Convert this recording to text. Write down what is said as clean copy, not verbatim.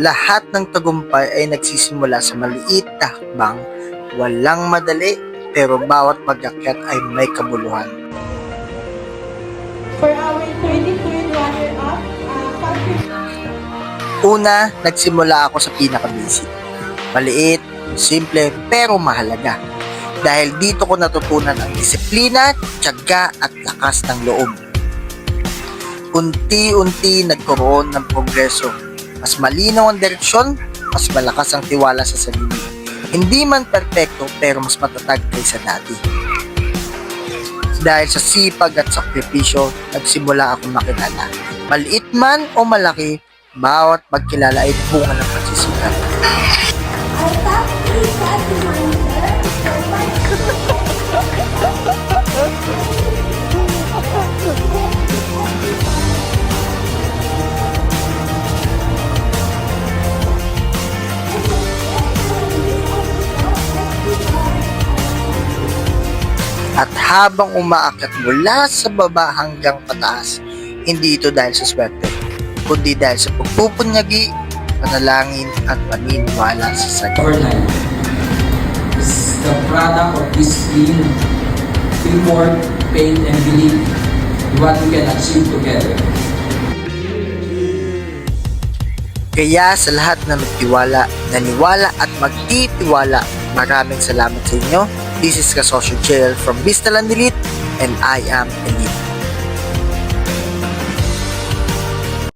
Lahat ng tagumpay ay nagsisimula sa maliit na hakbang. Walang madali, pero bawat pag-akyat ay may kabuluhan. For our 2021 runner-up, Una, nagsimula ako sa pinaka-basic. Maliit, simple, pero mahalaga. Dahil dito ko natutunan ang disiplina, tiyaga at lakas ng loob. Unti-unti nagkaroon ng progreso. Mas malinaw ang direksyon, mas malakas ang tiwala sa sarili. Hindi man perpekto pero mas matatag kaysa dati. Dahil sa sipag at sakripisyo, nagsimula akong makilala. Maliit man o malaki, bawat pagkilala ay bunga ng pagsisikap. our top 3 fast reminder for At habang umaakyat mula sa baba hanggang pataas, hindi ito dahil sa swerte, kundi dahil sa pagpupunyagi, panalangin at paniniwala sa sarili. Our life is the product of discipline, teamwork, faith, and belief in what we can achieve together. Kaya sa lahat na nagtiwala, naniwala at magtitiwala, maraming salamat sa inyo. This is Kasosyo Jail from Vista Landilit and I am Elite.